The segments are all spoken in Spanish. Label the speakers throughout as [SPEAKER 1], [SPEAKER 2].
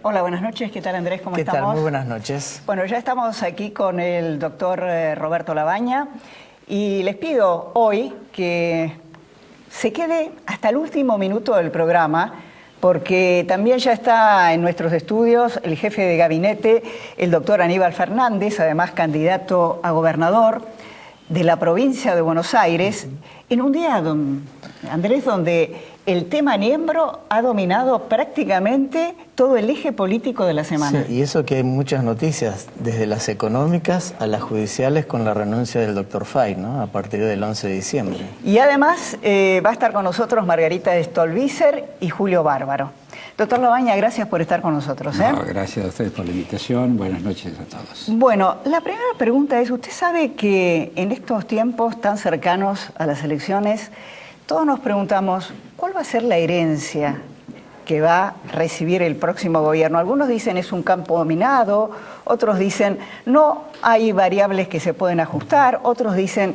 [SPEAKER 1] Hola, buenas noches. ¿Qué tal, Andrés? ¿Cómo estamos?
[SPEAKER 2] ¿Qué tal? Muy buenas noches.
[SPEAKER 1] Bueno, ya estamos aquí con el doctor Roberto Labaña y les pido hoy que se quede hasta el último minuto del programa, porque también ya está en nuestros estudios el jefe de gabinete, el doctor Aníbal Fernández, además candidato a gobernador de la provincia de Buenos Aires, en un día, Andrés, donde el tema Niembro ha dominado prácticamente todo el eje político de la semana.
[SPEAKER 2] Sí, y eso que hay muchas noticias, desde las económicas a las judiciales, con la renuncia del doctor Fay, ¿no? A partir del 11 de diciembre.
[SPEAKER 1] Y además va a estar con nosotros Margarita Stolbizer y Julio Bárbaro. Doctor Labaña, gracias por estar con nosotros.
[SPEAKER 3] No, gracias a ustedes por la invitación. Buenas noches a todos.
[SPEAKER 1] Bueno, la primera pregunta es, usted sabe que en estos tiempos tan cercanos a las elecciones, todos nos preguntamos, ¿cuál va a ser la herencia que va a recibir el próximo gobierno? Algunos dicen es un campo minado, otros dicen no, hay variables que se pueden ajustar, otros dicen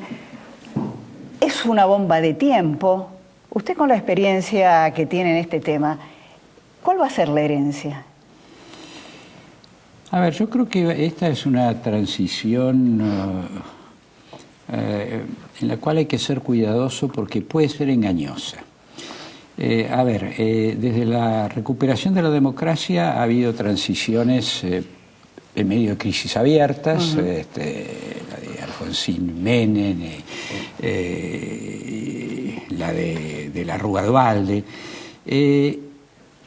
[SPEAKER 1] es una bomba de tiempo. Usted, con la experiencia que tiene en este tema, ¿cuál va a ser la herencia?
[SPEAKER 3] A ver, yo creo que esta es una transición en la cual hay que ser cuidadoso porque puede ser engañosa. Desde la recuperación de la democracia ha habido transiciones en medio de crisis abiertas, la de Alfonsín Menem, la de la Rúa Duhalde,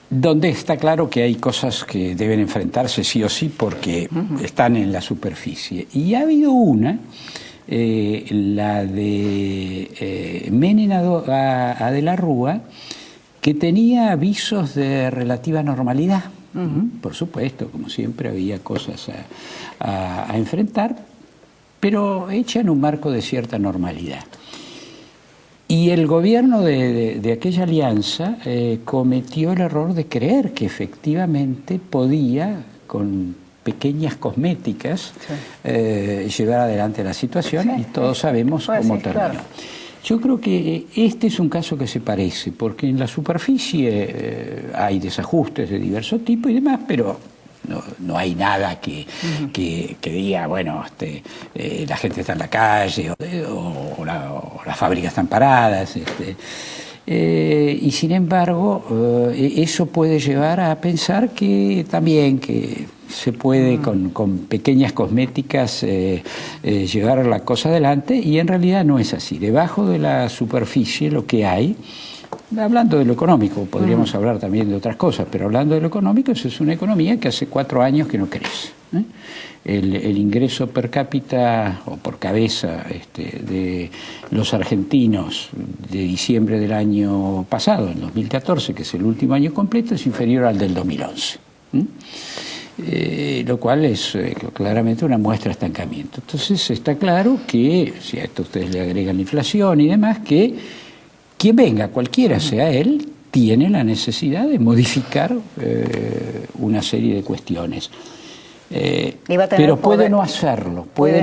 [SPEAKER 3] donde está claro que hay cosas que deben enfrentarse sí o sí porque están en la superficie. Y ha habido una, la de Menem a De la Rúa, que tenía visos de relativa normalidad. Por supuesto, como siempre, había cosas a enfrentar, pero hecha en un marco de cierta normalidad. Y el gobierno de aquella alianza cometió el error de creer que efectivamente podía, con pequeñas cosméticas, llevar adelante la situación, y todos sabemos cómo terminó. Claro. Yo creo que este es un caso que se parece, porque en la superficie hay desajustes de diverso tipo y demás, pero no hay nada que diga, bueno, la gente está en la calle o las fábricas están paradas. Y sin embargo, eso puede llevar a pensar que también que se puede con pequeñas cosméticas llevar la cosa adelante, y en realidad no es así. Debajo de la superficie lo que hay, hablando de lo económico, podríamos hablar también de otras cosas, pero hablando de lo económico, es una economía que hace 4 años que no crece. El ingreso per cápita o por cabeza de los argentinos de diciembre del año pasado, en 2014, que es el último año completo, es inferior al del 2011. Lo cual es claramente una muestra de estancamiento. Entonces está claro que, si a esto ustedes le agregan la inflación y demás, que quien venga, cualquiera sea él, tiene la necesidad de modificar una serie de cuestiones. Pero puede no hacerlo, puede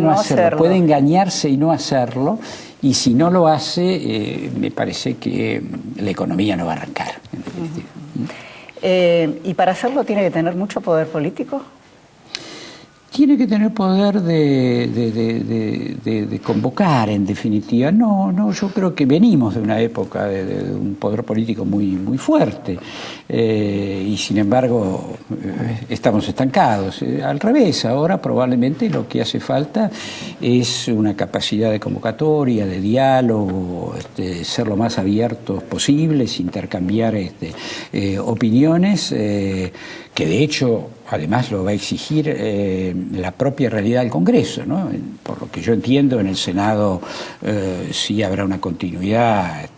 [SPEAKER 3] engañarse y no hacerlo, y si no lo hace, me parece que la economía no va a arrancar.
[SPEAKER 1] ¿Y para hacerlo tiene que tener mucho poder político?
[SPEAKER 3] Tiene que tener poder de convocar, en definitiva. No, yo creo que venimos de una época de un poder político muy fuerte, y sin embargo estamos estancados. Al revés, ahora probablemente lo que hace falta es una capacidad de convocatoria, de diálogo, ser lo más abiertos posibles, intercambiar opiniones, que de hecho además lo va a exigir la propia realidad del Congreso, ¿no? Por lo que yo entiendo, en el Senado sí habrá una continuidad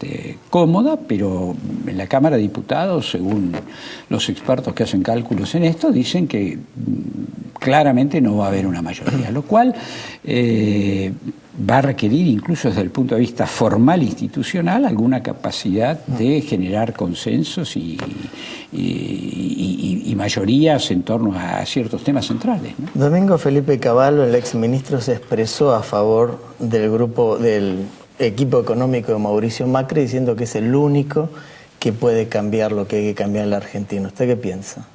[SPEAKER 3] cómoda, pero en la Cámara de Diputados, según los expertos que hacen cálculos en esto, dicen que claramente no va a haber una mayoría, lo cual va a requerir, incluso desde el punto de vista formal institucional, alguna capacidad de generar consensos y mayorías en torno a ciertos temas centrales, ¿no?
[SPEAKER 2] Domingo Felipe Cavallo, el exministro, se expresó a favor del equipo económico de Mauricio Macri, diciendo que es el único que puede cambiar lo que hay que cambiar en la Argentina. ¿Usted qué piensa?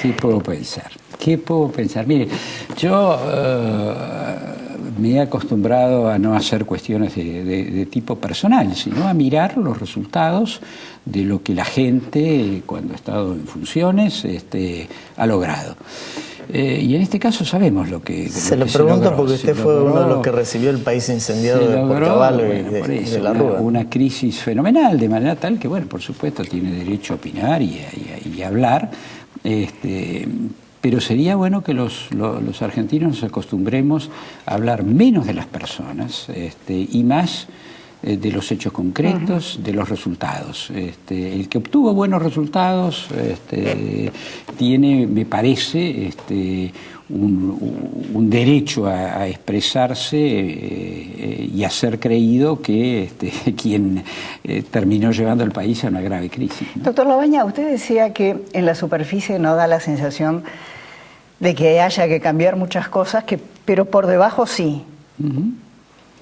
[SPEAKER 3] ¿Qué puedo pensar? ¿Qué puedo pensar? Mire, yo me he acostumbrado a no hacer cuestiones de tipo personal, sino a mirar los resultados de lo que la gente, cuando ha estado en funciones, ha logrado. Y en este caso sabemos lo que
[SPEAKER 2] se lo
[SPEAKER 3] que
[SPEAKER 2] pregunto
[SPEAKER 3] logró.
[SPEAKER 2] porque usted fue uno de los que recibió el país incendiado de Porcavallo y de la Rúa.
[SPEAKER 3] Una crisis fenomenal, de manera tal que, bueno, por supuesto tiene derecho a opinar y a hablar, pero sería bueno que los argentinos nos acostumbremos a hablar menos de las personas y más de los hechos concretos, de los resultados. El que obtuvo buenos resultados tiene, me parece, un derecho a expresarse y a ser creído que quien terminó llevando al país a una grave crisis, ¿no?
[SPEAKER 1] Doctor Labaña, usted decía que en la superficie no da la sensación de que haya que cambiar muchas cosas, pero por debajo sí.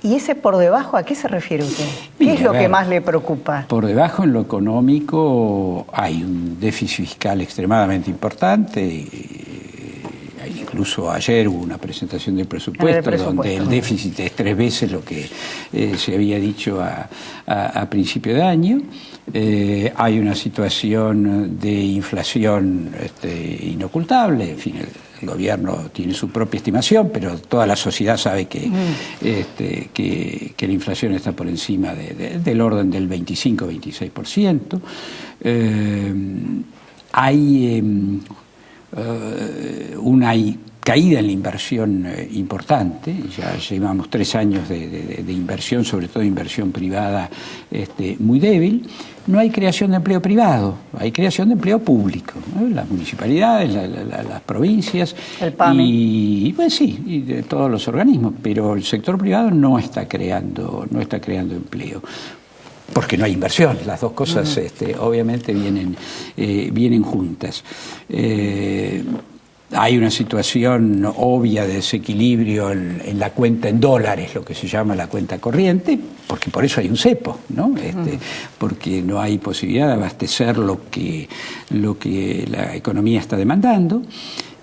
[SPEAKER 1] ¿Y ese por debajo a qué se refiere usted? ¿Qué es lo que más le preocupa?
[SPEAKER 3] Por debajo, en lo económico, hay un déficit fiscal extremadamente importante. Incluso ayer hubo una presentación del presupuesto donde el déficit es 3 veces lo que se había dicho a principio de año. Hay una situación de inflación inocultable, en fin, el gobierno tiene su propia estimación, pero toda la sociedad sabe que la inflación está por encima del orden del 25-26%. Hay una caída en la inversión importante, ya llevamos 3 años de inversión, sobre todo inversión privada muy débil. No hay creación de empleo privado, hay creación de empleo público, ¿no? Las municipalidades, las provincias,
[SPEAKER 1] el PAMI.
[SPEAKER 3] y pues sí, y de todos los organismos, pero el sector privado no está creando empleo. Porque no hay inversión, las dos cosas obviamente vienen juntas. Hay una situación obvia de desequilibrio en la cuenta en dólares, lo que se llama la cuenta corriente, porque por eso hay un cepo, ¿no? Porque no hay posibilidad de abastecer lo que la economía está demandando.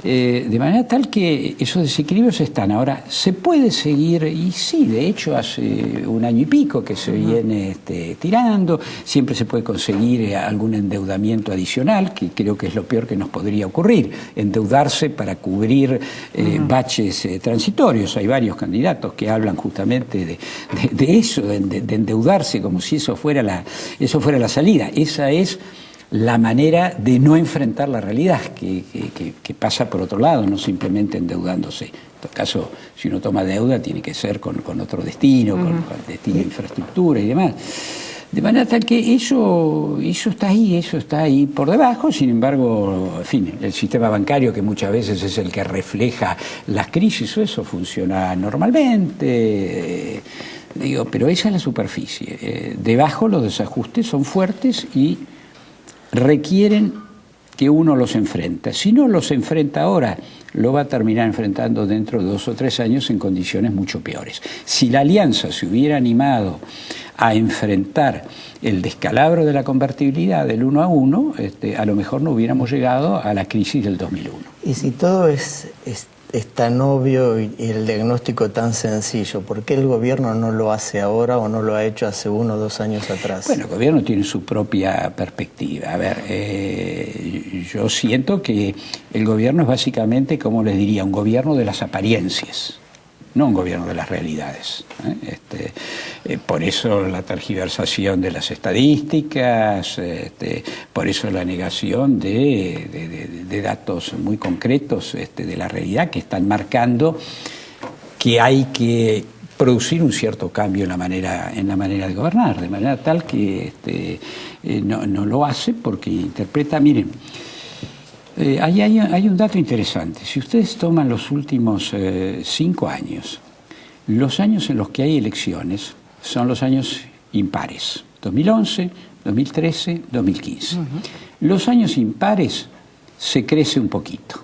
[SPEAKER 3] De manera tal que esos desequilibrios están. Ahora, se puede seguir, y sí, de hecho hace 1 año y pico que se viene tirando, siempre se puede conseguir algún endeudamiento adicional, que creo que es lo peor que nos podría ocurrir, endeudarse para cubrir baches transitorios. Hay varios candidatos que hablan justamente de eso, de endeudarse como si eso fuera la salida. Esa es la manera de no enfrentar la realidad, que pasa por otro lado, no simplemente endeudándose. En todo caso, si uno toma deuda, tiene que ser con otro destino, con destino de infraestructura y demás. De manera tal que eso está ahí por debajo. Sin embargo, en fin, el sistema bancario, que muchas veces es el que refleja las crisis, eso funciona normalmente. Pero esa es la superficie. Debajo los desajustes son fuertes y requieren que uno los enfrenta. Si no los enfrenta ahora, lo va a terminar enfrentando dentro de 2 o 3 años en condiciones mucho peores. Si la Alianza se hubiera animado a enfrentar el descalabro de la convertibilidad del 1 a 1, a lo mejor no hubiéramos llegado a la crisis del 2001.
[SPEAKER 2] Y si todo es tan obvio y el diagnóstico tan sencillo, ¿por qué el gobierno no lo hace ahora o no lo ha hecho hace 1 o 2 años atrás?
[SPEAKER 3] Bueno, el gobierno tiene su propia perspectiva. A ver, yo siento que el gobierno es básicamente, como les diría, un gobierno de las apariencias, no un gobierno de las realidades. Por eso la tergiversación de las estadísticas, por eso la negación de datos muy concretos de la realidad, que están marcando que hay que producir un cierto cambio en la manera de gobernar, de manera tal que no lo hace porque interpreta, miren. Hay un dato interesante. Si ustedes toman los últimos 5 años, los años en los que hay elecciones son los años impares. 2011, 2013, 2015. Los años impares se crece un poquito.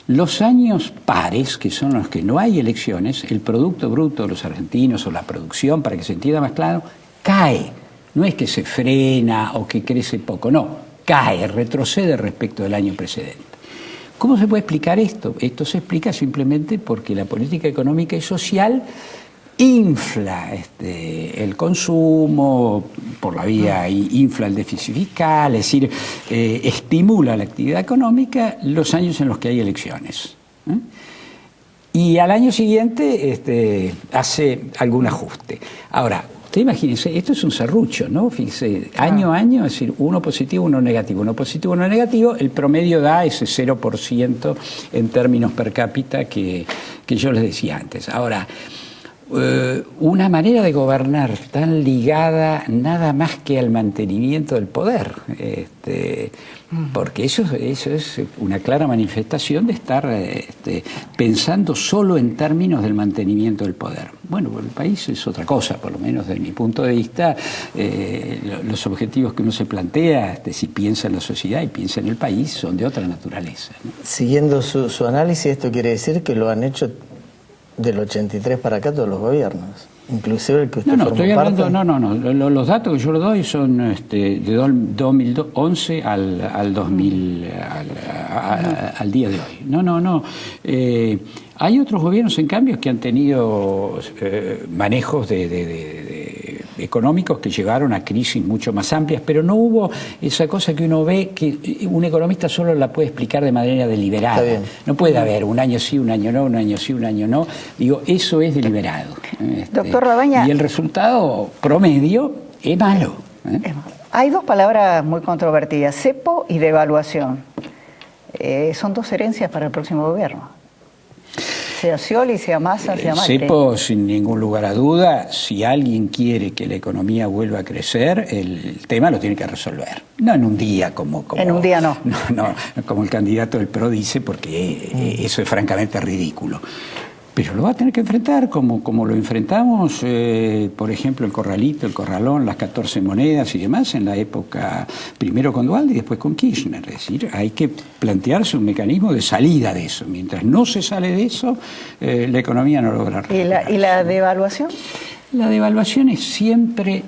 [SPEAKER 3] Los años pares, que son los que no hay elecciones, el Producto Bruto de los argentinos o la producción, para que se entienda más claro, cae. No es que se frena o que crece poco, no. cae, retrocede respecto del año precedente. ¿Cómo se puede explicar esto? Esto se explica simplemente porque la política económica y social infla el consumo, por la vía infla el déficit fiscal, es decir, estimula la actividad económica los años en los que hay elecciones. Y al año siguiente hace algún ajuste. Ahora, usted imagínense, esto es un serrucho, ¿no? Fíjese, año a año, es decir, uno positivo, uno negativo, uno positivo, uno negativo, el promedio da ese 0% en términos per cápita que yo les decía antes. Ahora, una manera de gobernar tan ligada nada más que al mantenimiento del poder, porque eso es una clara manifestación de estar pensando solo en términos del mantenimiento del poder. Bueno, el país es otra cosa, por lo menos desde mi punto de vista, los objetivos que uno se plantea, si piensa en la sociedad y piensa en el país, son de otra naturaleza, ¿no?
[SPEAKER 2] Siguiendo su análisis, esto quiere decir que lo han hecho del 83 para acá todos los gobiernos, inclusive el que usted formó
[SPEAKER 3] estoy
[SPEAKER 2] parte.
[SPEAKER 3] hablando, los datos que yo le doy son de 2011 al 2000, al día de hoy. Hay otros gobiernos, en cambio, que han tenido manejos económicos que llevaron a crisis mucho más amplias, pero no hubo esa cosa que uno ve que un economista solo la puede explicar de manera deliberada. No puede haber un año sí, un año no, un año sí, un año no. Digo, eso es deliberado.
[SPEAKER 1] Doctor Labaña.
[SPEAKER 3] Y el resultado promedio es malo.
[SPEAKER 1] Hay dos palabras muy controvertidas, cepo y devaluación. Son dos herencias para el próximo gobierno. Sea Scioli, sea Massa, sea Macri.
[SPEAKER 3] Cepo, sin ningún lugar a duda, si alguien quiere que la economía vuelva a crecer, el tema lo tiene que resolver. No en un día como
[SPEAKER 1] en un día no.
[SPEAKER 3] No, como el candidato del PRO dice, porque eso es francamente ridículo. Pero lo va a tener que enfrentar como lo enfrentamos, por ejemplo, el Corralito, el Corralón, las 14 monedas y demás en la época, primero con Duhalde y después con Kirchner. Es decir, hay que plantearse un mecanismo de salida de eso. Mientras no se sale de eso, la economía no logra recuperarse.
[SPEAKER 1] ¿Y la devaluación?
[SPEAKER 3] La devaluación es siempre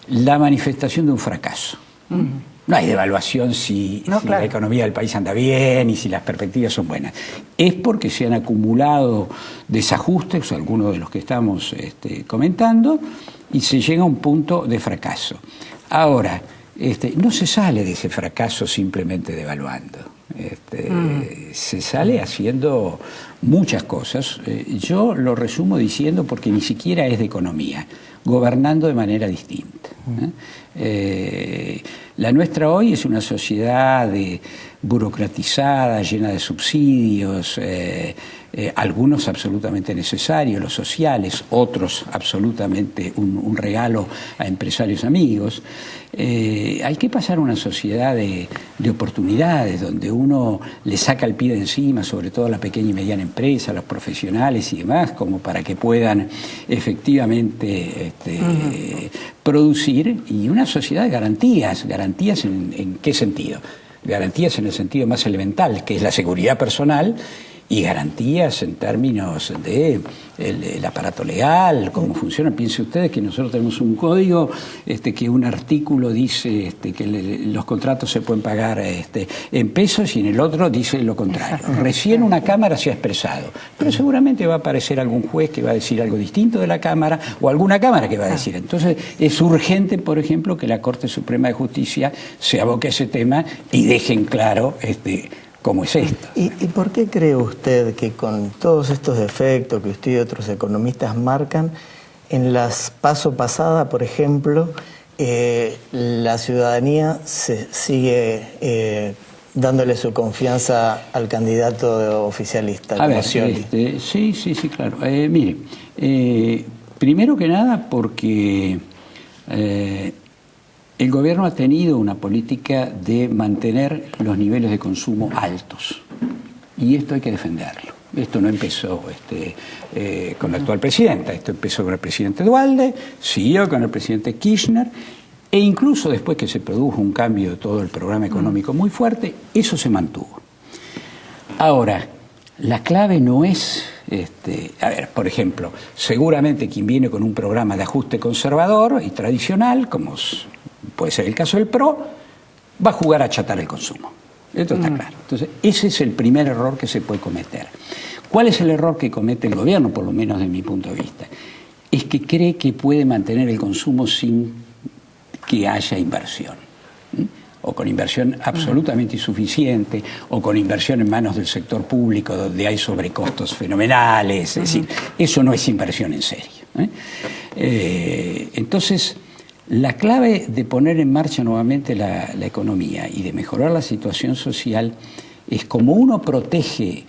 [SPEAKER 3] la manifestación de un fracaso. No hay devaluación si la economía del país anda bien y si las perspectivas son buenas. Es porque se han acumulado desajustes, algunos de los que estamos comentando, y se llega a un punto de fracaso. Ahora, no se sale de ese fracaso simplemente devaluando. Se sale haciendo muchas cosas. Yo lo resumo diciendo, porque ni siquiera es de economía, gobernando de manera distinta. La nuestra hoy es una sociedad burocratizada, llena de subsidios, algunos absolutamente necesarios, los sociales, otros absolutamente un regalo a empresarios amigos. Hay que pasar a una sociedad de oportunidades, donde uno le saca el pie de encima, sobre todo a la pequeña y mediana empresa, a los profesionales y demás, como para que puedan efectivamente producir, y una sociedad de garantías. ¿Garantías en qué sentido? Garantías en el sentido más elemental, que es la seguridad personal, y garantías en términos de el aparato legal, cómo funciona. Piensen ustedes que nosotros tenemos un código que un artículo dice que los contratos se pueden pagar en pesos, y en el otro dice lo contrario. Recién una Cámara se ha expresado, pero seguramente va a aparecer algún juez que va a decir algo distinto de la Cámara, o alguna Cámara que va a decir. Entonces es urgente, por ejemplo, que la Corte Suprema de Justicia se aboque a ese tema y deje en claro ¿cómo es esto?
[SPEAKER 2] ¿Y por qué cree usted que con todos estos defectos que usted y otros economistas marcan, en las PASO pasadas, por ejemplo, la ciudadanía sigue dándole su confianza al candidato oficialista?
[SPEAKER 3] A ver, sí, claro. Mire, primero que nada porque el gobierno ha tenido una política de mantener los niveles de consumo altos, y esto hay que defenderlo. Esto no empezó con la actual presidenta, esto empezó con el presidente Duhalde, siguió con el presidente Kirchner, e incluso después que se produjo un cambio de todo el programa económico muy fuerte, eso se mantuvo. Ahora, la clave no es, por ejemplo, seguramente quien viene con un programa de ajuste conservador y tradicional, como puede ser el caso del PRO, va a jugar a achatar el consumo. Esto está claro. Entonces, ese es el primer error que se puede cometer. ¿Cuál es el error que comete el gobierno, por lo menos desde mi punto de vista? Es que cree que puede mantener el consumo sin que haya inversión. O con inversión absolutamente insuficiente, o con inversión en manos del sector público donde hay sobrecostos fenomenales. Es decir, eso no es inversión en serio. Entonces, la clave de poner en marcha nuevamente la economía y de mejorar la situación social es como uno protege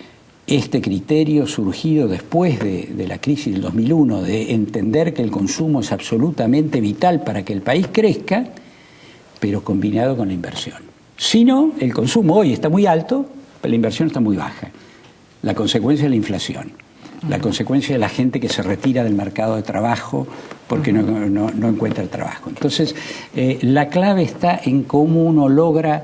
[SPEAKER 3] este criterio surgido después de la crisis del 2001, de entender que el consumo es absolutamente vital para que el país crezca, pero combinado con la inversión. Si no, el consumo hoy está muy alto, pero la inversión está muy baja. La consecuencia es la inflación. La consecuencia de la gente que se retira del mercado de trabajo porque no encuentra el trabajo. Entonces, la clave está en cómo uno logra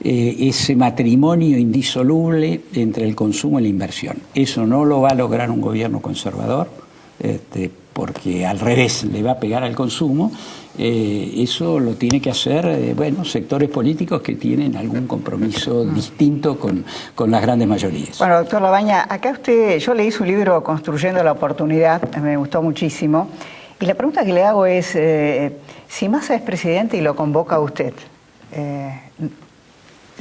[SPEAKER 3] ese matrimonio indisoluble entre el consumo y la inversión. Eso no lo va a lograr un gobierno conservador, porque al revés le va a pegar al consumo. Eso lo tiene que hacer sectores políticos que tienen algún compromiso distinto con las grandes mayorías.
[SPEAKER 1] Bueno, doctor Labaña, acá yo leí su libro Construyendo la Oportunidad, me gustó muchísimo, y la pregunta que le hago es, si Massa es presidente y lo convoca a usted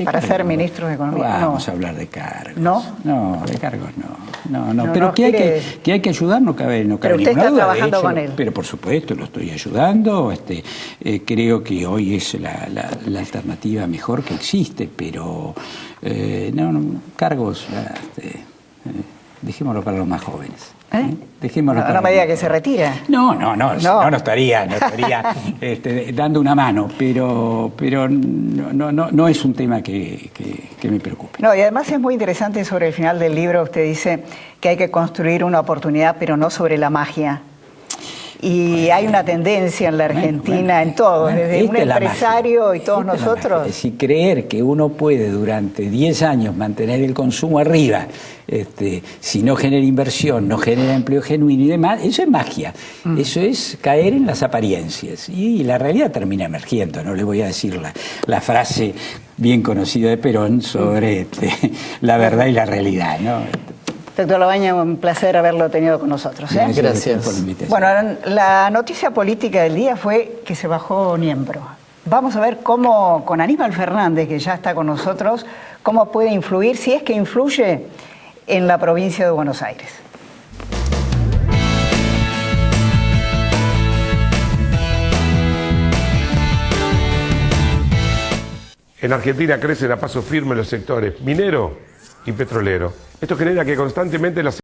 [SPEAKER 1] para ser ministro de Economía.
[SPEAKER 3] No vamos a hablar de cargos.
[SPEAKER 1] ¿No?
[SPEAKER 3] No, de cargos no. Pero que hay que ayudar, no cabe
[SPEAKER 1] pero usted
[SPEAKER 3] ninguna
[SPEAKER 1] está
[SPEAKER 3] duda.
[SPEAKER 1] trabajando con él.
[SPEAKER 3] Pero por supuesto, lo estoy ayudando. Creo que hoy es la alternativa mejor que existe, pero cargos, dejémoslo para los más jóvenes. Dejémoslo
[SPEAKER 1] no me diga que se retira.
[SPEAKER 3] No estaría dando una mano, pero no es un tema que me preocupe.
[SPEAKER 1] No, y además es muy interesante sobre el final del libro, usted dice que hay que construir una oportunidad, pero no sobre la magia. Y hay una tendencia en la Argentina, en todo, desde un empresario y todos nosotros.
[SPEAKER 3] Es decir, creer que uno puede durante 10 años mantener el consumo arriba, si no genera inversión, no genera empleo genuino y demás, eso es magia. Eso es caer en las apariencias. Y la realidad termina emergiendo. No le voy a decir la frase bien conocida de Perón sobre la verdad y la realidad, ¿no?
[SPEAKER 1] Doctor Labaña, un placer haberlo tenido con nosotros.
[SPEAKER 2] Gracias
[SPEAKER 3] por la invitación.
[SPEAKER 1] Bueno, la noticia política del día fue que se bajó Niembro. Vamos a ver cómo, con Aníbal Fernández, que ya está con nosotros, cómo puede influir, si es que influye, en la provincia de Buenos Aires.
[SPEAKER 4] En Argentina crecen a paso firme los sectores minero y petrolero. Esto genera que constantemente las